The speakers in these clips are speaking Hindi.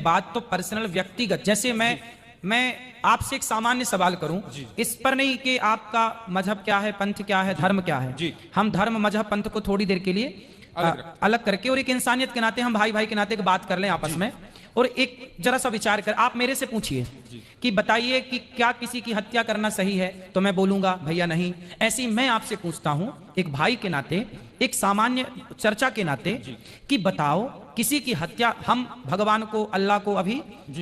बात तो पर्सनल व्यक्तिगत, जैसे मैं आपसे एक सामान्य सवाल करूं इस पर नहीं कि आपका मजहब क्या है, पंथ क्या है, धर्म क्या है। हम धर्म मजहब पंथ को थोड़ी देर के लिए अलग करके और एक इंसानियत के नाते, हम भाई भाई के नाते बात कर लें आपस में, और एक जरा सा विचार कर आप मेरे से पूछिए कि बताइए कि क्या किसी की हत्या करना सही है, तो मैं बोलूंगा भैया नहीं। ऐसे ही मैं आपसे पूछता हूं एक भाई के नाते, एक सामान्य चर्चा के नाते, कि बताओ किसी की हत्या, हम भगवान को, अल्लाह को अभी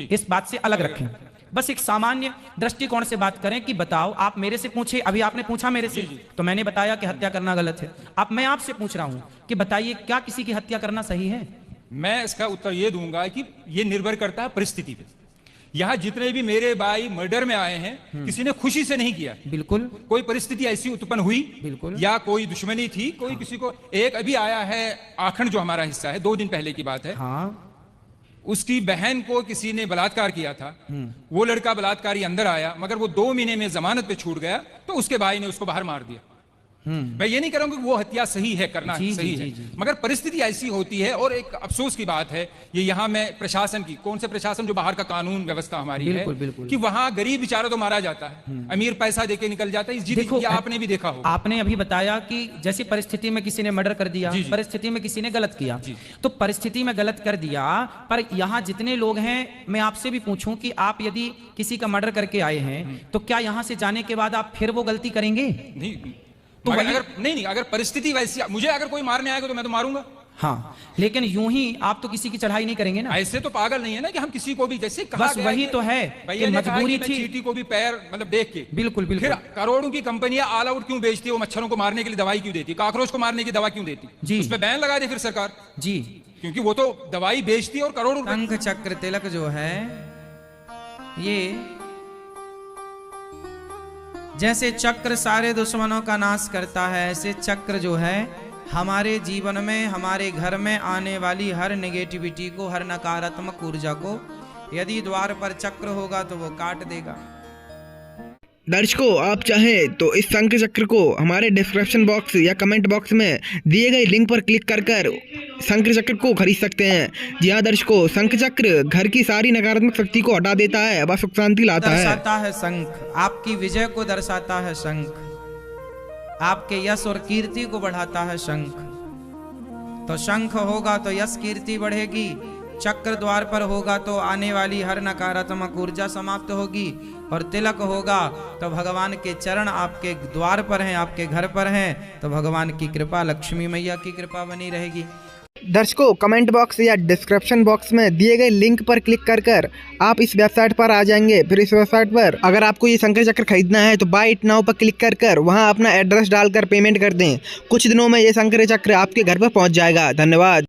इस बात से अलग रखें, बस एक सामान्य दृष्टिकोण से बात करें कि बताओ, आप मेरे से पूछे, अभी आपने पूछा मेरे से तो मैंने बताया कि हत्या करना गलत है। अब मैं आपसे पूछ रहा हूं कि बताइए क्या किसी की हत्या करना सही है? मैं इसका उत्तर ये दूंगा कि ये निर्भर करता है परिस्थिति पे। यहाँ जितने भी मेरे भाई मर्डर में आए हैं, किसी ने खुशी से नहीं किया, बिल्कुल कोई परिस्थिति ऐसी उत्पन्न हुई, बिल्कुल, या कोई दुश्मनी थी, कोई किसी को, एक अभी आया है आखंड जो हमारा हिस्सा है, 2 दिन पहले की बात है, उसकी बहन को किसी ने बलात्कार किया था, वो लड़का बलात्कारी अंदर आया, मगर वो 2 महीने में जमानत पे छूट गया, तो उसके भाई ने उसको बाहर मार दिया। मैं ये नहीं कह रहा हूं कि वो हत्या सही है, करना सही है, मगर परिस्थिति ऐसी होती है। और एक अफसोस की बात है, ये यहाँ मैं प्रशासन की, कौन से प्रशासन, जो बाहर का कानून व्यवस्था हमारी बिल्कुल, है, बिल्कुल। कि वहां गरीब बेचारा तो मारा जाता है, अमीर पैसा देके निकल जाता है। देखो, आपने भी देखा होगा, आपने अभी बताया कि जैसी परिस्थिति में किसी ने मर्डर कर दिया, परिस्थिति में किसी ने गलत किया, तो परिस्थिति में गलत कर दिया, पर यहाँ जितने लोग हैं, मैं आपसे भी पूछूं कि आप यदि किसी का मर्डर करके आए हैं, तो क्या यहाँ से जाने के बाद आप फिर वो गलती करेंगे? नहीं, तो अगर नहीं, अगर परिस्थिति वैसी, मुझे अगर कोई मारने आएगा तो मैं तो मारूंगा। हाँ, लेकिन यूं ही आप तो किसी की चढ़ाई नहीं करेंगे ना। ऐसे तो पागल नहीं है ना कि हम किसी को भी, जैसे कहा बस वही तो है कि मजबूरी थी, चींटी को भी पैर मतलब देख के। बिल्कुल बिल्कुल। फिर करोड़ों की कंपनियां ऑल आउट क्यों बेचती है? वो मच्छरों को मारने के लिए दवाई क्यों देती, कॉकरोच को मारने की दवा क्यों देती जी? उस पर बैन लगा दे फिर सरकार जी, क्योंकि वो तो दवाई बेचती है और करोड़ों। शंख चक्र तिलक जो है, ये जैसे चक्र सारे दुश्मनों का नाश करता है, ऐसे चक्र जो है हमारे जीवन में, हमारे घर में आने वाली हर नेगेटिविटी को, हर नकारात्मक ऊर्जा को, यदि द्वार पर चक्र होगा तो वो काट देगा। दर्शकों, आप चाहें तो इस शंख चक्र को हमारे डिस्क्रिप्शन बॉक्स या कमेंट बॉक्स में दिए गए लिंक पर क्लिक कर शंख चक्र को खरीद सकते हैं। जी हाँ दर्शकों, शंख चक्र घर की सारी नकारात्मक शक्ति को हटा देता है, व सुख शांति लाता है। दर्शाता है शंख, आपकी विजय को दर्शाता है शंख, आपके यश और कीर्ति को बढ़ाता है शंख। तो शंख होगा तो यश कीर्ति बढ़ेगी, चक्र द्वार पर होगा तो आने वाली हर नकारात्मक ऊर्जा समाप्त होगी, और तिलक होगा तो भगवान के चरण आपके द्वार पर हैं, आपके घर पर हैं, तो भगवान की कृपा, लक्ष्मी मैया की कृपा बनी रहेगी। दर्शकों, कमेंट बॉक्स या डिस्क्रिप्शन बॉक्स में दिए गए लिंक पर क्लिक कर आप इस वेबसाइट पर आ जाएंगे। फिर इस वेबसाइट पर अगर आपको ये शंख चक्र खरीदना है तो बाय इट नाउ पर क्लिक कर वहां अपना एड्रेस डालकर पेमेंट कर दें। कुछ दिनों में ये शंख चक्र आपके घर पर पहुंच जाएगा। धन्यवाद।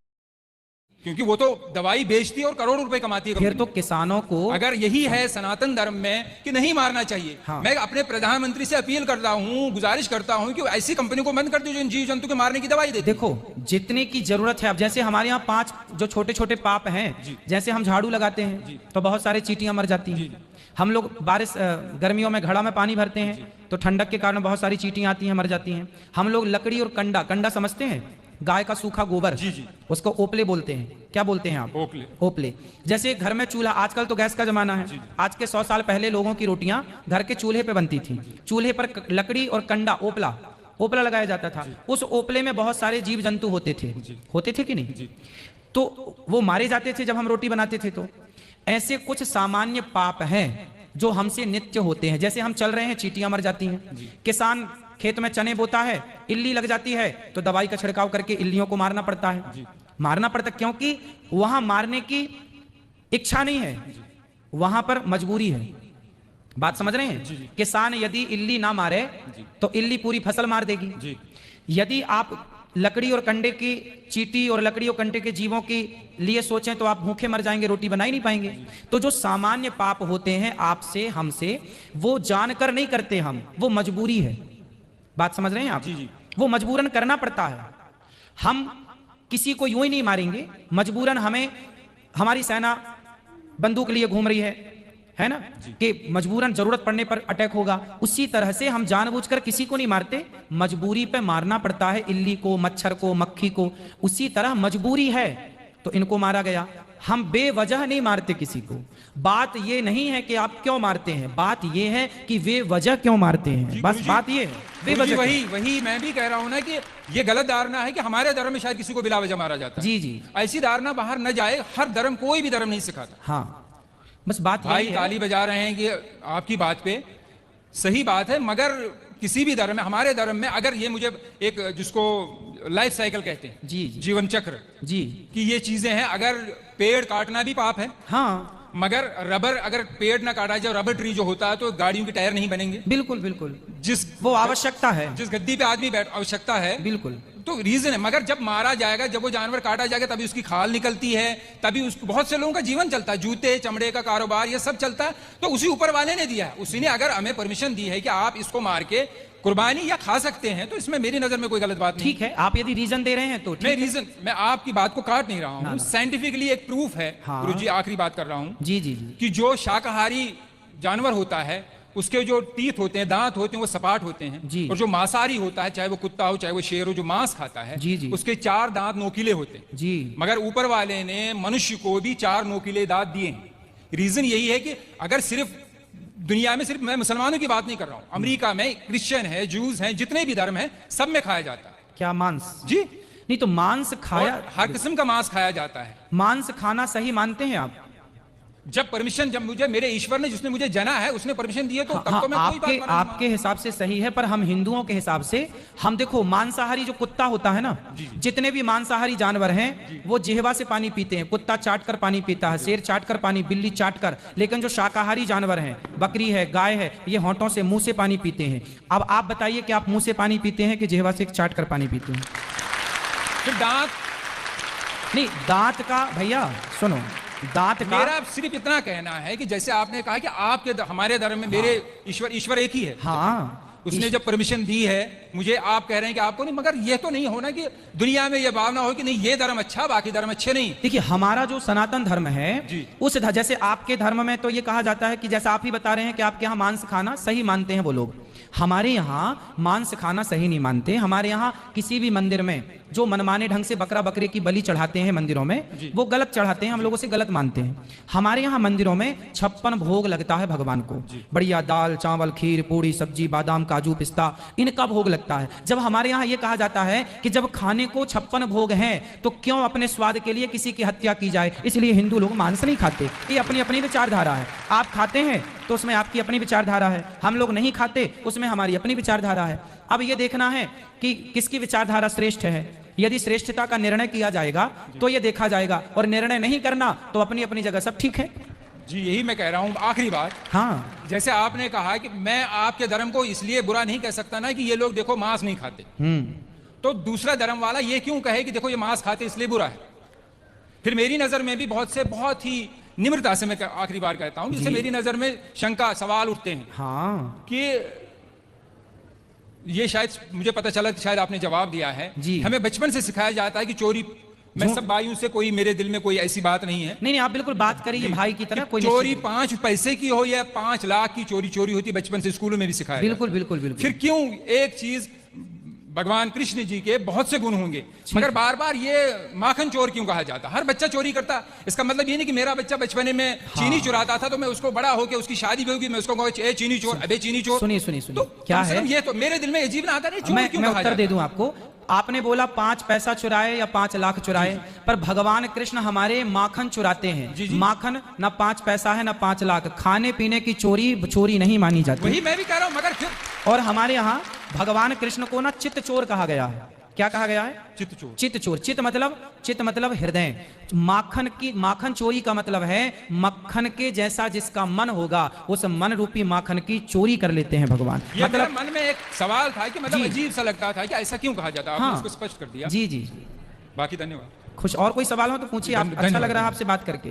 क्योंकि वो तो दवाई बेचती है और करोड़ों रुपए कमाती है। फिर तो किसानों को, अगर यही है सनातन धर्म में कि नहीं मारना चाहिए, मैं अपने प्रधानमंत्री से अपील करता हूं, गुजारिश करता हूं कि ऐसी कंपनी को बंद कर दो जो जीव जंतु के मारने की दवाई देती। देखो, जितने की जरूरत है, अब जैसे हमारे यहाँ 5 जो छोटे छोटे पाप हैं, जैसे हम झाड़ू लगाते हैं तो बहुत सारे चींटियां मर जाती हैं। हम लोग बारिश गर्मियों में घड़ा में पानी भरते हैं तो ठंडक के कारण बहुत सारी चींटियां आती हैं, मर जाती हैं। हम लोग लकड़ी और कंडा समझते हैं, गाय का सूखा गोबर, उसको ओपले बोलते हैं। क्या बोलते हैं आप? ओपले। जैसे घर में चूल्हा, आजकल तो गैस का जमाना है, आज के 100 साल पहले लोगों की रोटियां घर के चूल्हे पे बनती थी। चूल्हे पर लकड़ी और कंडा, ओपला लगाया जाता था। उस ओपले में बहुत सारे जीव जंतु होते थे कि नहीं? तो वो मारे जाते थे जब हम रोटी बनाते थे। तो ऐसे कुछ सामान्य पाप हैं जो हमसे नित्य होते हैं। जैसे हम चल रहे हैं, चींटियां मर जाती हैं। किसान खेत में चने बोता है, इल्ली लग जाती है तो दवाई का छिड़काव करके इल्लियों को मारना पड़ता है। क्योंकि वहां मारने की इच्छा नहीं है, वहां पर मजबूरी है। बात समझ रहे हैं? किसान यदि इल्ली ना मारे तो इल्ली पूरी फसल मार देगी। यदि आप लकड़ी और कंडे की, चींटी और लकड़ी और कंडे के जीवों के लिए सोचें तो आप भूखे मर जाएंगे, रोटी बना ही नहीं पाएंगे। तो जो सामान्य पाप होते हैं आपसे, हमसे, वो जानकर नहीं करते हम, वो मजबूरी है। बात समझ रहे हैं आप? वो मजबूरन करना पड़ता है। हम किसी को यूं ही नहीं मारेंगे, मजबूरन हमें, हमारी सेना बंदूक लिए घूम रही है ना, कि मजबूरन जरूरत पड़ने पर अटैक होगा। उसी तरह से हम जानबूझकर किसी को नहीं मारते, मजबूरी पे मारना पड़ता है। इल्ली को, मच्छर को, मक्खी को, उसी तरह मजबूरी है तो इनको मारा गया। हम बेवजह नहीं मारते किसी को। बात ये नहीं है कि आप क्यों मारते हैं, बात ये है कि वे वजह क्यों मारते हैं, बस बात ये है बेवजह। वही मैं भी कह रहा हूं ना कि ये गलत धारणा है कि हमारे धर्म में शायद किसी को बिला वजह मारा जाता है। जी जी, ऐसी धारणा बाहर न जाए। हर धर्म, कोई भी धर्म नहीं सिखाता। हाँ, बस बात भाई ताली बजा रहे हैं कि आपकी बात पे सही बात है, मगर किसी भी धर्म में, हमारे धर्म में अगर ये मुझे एक जिसको लाइफ साइकिल कहते हैं, जी जी, जीवन चक्र जी, कि ये चीजें हैं। अगर पेड़ काटना भी पाप है, हाँ, मगर रबर, अगर पेड़ ना काटा जाए, रबर ट्री जो होता है तो गाड़ियों के टायर नहीं बनेंगे। बिल्कुल बिल्कुल, जिस वो आवश्यकता है, जिस गद्दी पे आदमी बैठ, आवश्यकता है, बिल्कुल, तो रीजन है। मगर जब मारा जाएगा, जब वो जानवर काटा जाएगा, तभी उसकी खाल निकलती है, तभी उसको बहुत से लोगों का जीवन चलता है, जूते चमड़े का कारोबार ये सब चलता है। तो उसी ऊपर वाले ने दिया है, उसी ने अगर हमें परमिशन दी है कि आप इसको मार के कुर्बानी या खा सकते हैं, तो इसमें मेरी नजर में कोई गलत बात नहीं। ठीक है, आप यदि रीजन दे रहे हैं तो मैं रीजन, मैं आपकी बात को काट नहीं रहा हूँ, साइंटिफिकली एक प्रूफ है। हाँ। गुरुजी आखिरी बात कर रहा हूँ, जी जी जी, कि जो शाकाहारी जानवर होता है उसके जो टीथ होते हैं, दांत होते हैं, वो सपाट होते हैं जी। और जो मांसाहारी होता है, चाहे वो कुत्ता हो चाहे वो शेर हो, जो मांस खाता है, जी जी, उसके 4 दांत नोकीले होते हैं जी। मगर ऊपर वाले ने मनुष्य को भी 4 नोकीले दांत दिए हैं। रीजन यही है कि अगर सिर्फ दुनिया में, सिर्फ मैं मुसलमानों की बात नहीं कर रहा हूं, अमेरिका में क्रिश्चियन है, जूस हैं, जितने भी धर्म हैं, सब में खाया जाता है। क्या मांस? जी नहीं तो मांस खाया, हर किस्म का मांस खाया जाता है। मांस खाना सही मानते हैं आप? जब परमिशन, जब मुझे मेरे ईश्वर ने, जिसने मुझे जना है, उसने परमिशन दी है, तो तब तो मैं कोई बात आपके हिसाब से सही है, पर हम हिंदुओं के हिसाब से, हम देखो मांसाहारी जो कुत्ता होता है ना, जितने भी मांसाहारी जानवर हैं वो जिह्वा से पानी पीते हैं। कुत्ता चाट कर पानी पीता है, शेर चाट कर पानी, बिल्ली चाट कर। लेकिन जो शाकाहारी जानवर हैं, बकरी है, गाय है, ये होंठों से, मुंह से पानी पीते हैं। अब आप बताइए कि आप मुंह से पानी पीते हैं कि जिह्वा से चाट कर पानी पीते हैं? फिर दांत नहीं, दांत का भैया सुनो, दांत का, मेरा सिर्फ इतना कहना है कि जैसे आपने कहा कि आपके हमारे धर्म में मेरे ईश्वर एक ही है। हाँ, उसने जब परमिशन दी है मुझे, आप कह रहे हैं कि आपको नहीं, मगर ये तो नहीं होना कि दुनिया में ये भावना हो कि नहीं ये धर्म अच्छा, बाकी धर्म अच्छे नहीं। देखिए, हमारा जो सनातन धर्म है, उस जैसे आपके धर्म में तो ये कहा जाता है कि जैसा आप ही बता रहे हैं कि आपके यहाँ मांस खाना सही मानते हैं वो लोग, हमारे यहाँ मांस खाना सही नहीं मानते। हमारे यहाँ किसी भी मंदिर में जो मनमाने ढंग से बकरा बकरे की बलि चढ़ाते हैं मंदिरों में, वो गलत चढ़ाते हैं, हम लोगों से गलत मानते हैं। हमारे यहाँ मंदिरों में 56 भोग लगता है भगवान को, बढ़िया दाल चावल खीर पूड़ी सब्जी बादाम काजू पिस्ता, इनका भोग लगता है। जब हमारे यहाँ ये कहा जाता है कि जब खाने को 56 भोग हैं तो क्यों अपने स्वाद के लिए किसी की हत्या की जाए, इसलिए हिंदू लोग मांस नहीं खाते। ये अपनी अपनी विचारधारा है। आप खाते हैं तो उसमें आपकी अपनी विचारधारा है, हम लोग नहीं खाते उसमें हमारी अपनी विचारधारा है। अब ये देखना है कि किसकी विचारधारा श्रेष्ठ है। यदि श्रेष्ठता का निर्णय किया जाएगा तो ये देखा जाएगा, और निर्णय नहीं करना तो अपनी अपनी जगह सब ठीक है। जी यही मैं कह रहा हूं। आखिरी बात, हाँ, जैसे आपने कहा कि मैं आपके धर्म को इसलिए बुरा नहीं कह सकता ना कि ये लोग देखो मांस नहीं खाते, तो दूसरा धर्म वाला ये क्यों कहे कि देखो ये मांस खाते इसलिए बुरा है। फिर मेरी नजर में भी बहुत ही निम्रता से मैं आखिरी बार कहता हूं, जिससे मेरी नजर में शंका सवाल उठते हैं, हाँ, कि ये शायद मुझे पता चला कि शायद आपने जवाब दिया है। हमें बचपन से सिखाया जाता है कि चोरी, मैं सब भाइयों से, कोई मेरे दिल में कोई ऐसी बात नहीं है। नहीं, आप बिल्कुल बात करिए भाई की तरह। कोई चोरी 5 पैसे की हो या 5 लाख की चोरी होती, बचपन से स्कूलों में भी सिखाया। बिल्कुल बिल्कुल बिल्कुल। फिर क्यों एक चीज, भगवान कृष्ण जी के बहुत से गुण होंगे, मगर बार बार ये माखन चोर क्यों कहा जाता? हर बच्चा चोरी करता। इसका मतलब ये नहीं कि मेरा बच्चा बचपने में चीनी चुराता था तो मैं उसको बड़ा होकर उसकी शादी भी होगी मैं उसको कहूँ चीनी चोर, अबे चीनी चोर। सुनिए तो क्या है, ये तो मेरे दिल में अजीब ना आता नहीं। मैं उत्तर दे दूं आपको। आपने बोला 5 पैसा चुराए या 5 लाख चुराए, पर भगवान कृष्ण हमारे माखन चुराते हैं। माखन ना 5 पैसा है ना 5 लाख। खाने पीने की चोरी नहीं मानी जाती। वही मैं भी कह रहा हूं, मगर फिर और हमारे यहाँ भगवान कृष्ण को ना चित्त चोर कहा गया है। क्या कहा गया है? चित्त चोर। चित्त मतलब हृदय। माखन चोरी का मतलब है मक्खन के जैसा जिसका मन होगा, उस मन रूपी माखन की चोरी कर लेते हैं भगवान। मतलब मन में एक सवाल था कि मतलब अजीब सा लगता था कि ऐसा क्यों कहा जाता है। आपने उसको स्पष्ट कर दिया। जी जी, बाकी धन्यवाद। खुश और कोई सवाल हो तो पूछिए। अच्छा लग रहा है आपसे बात करके।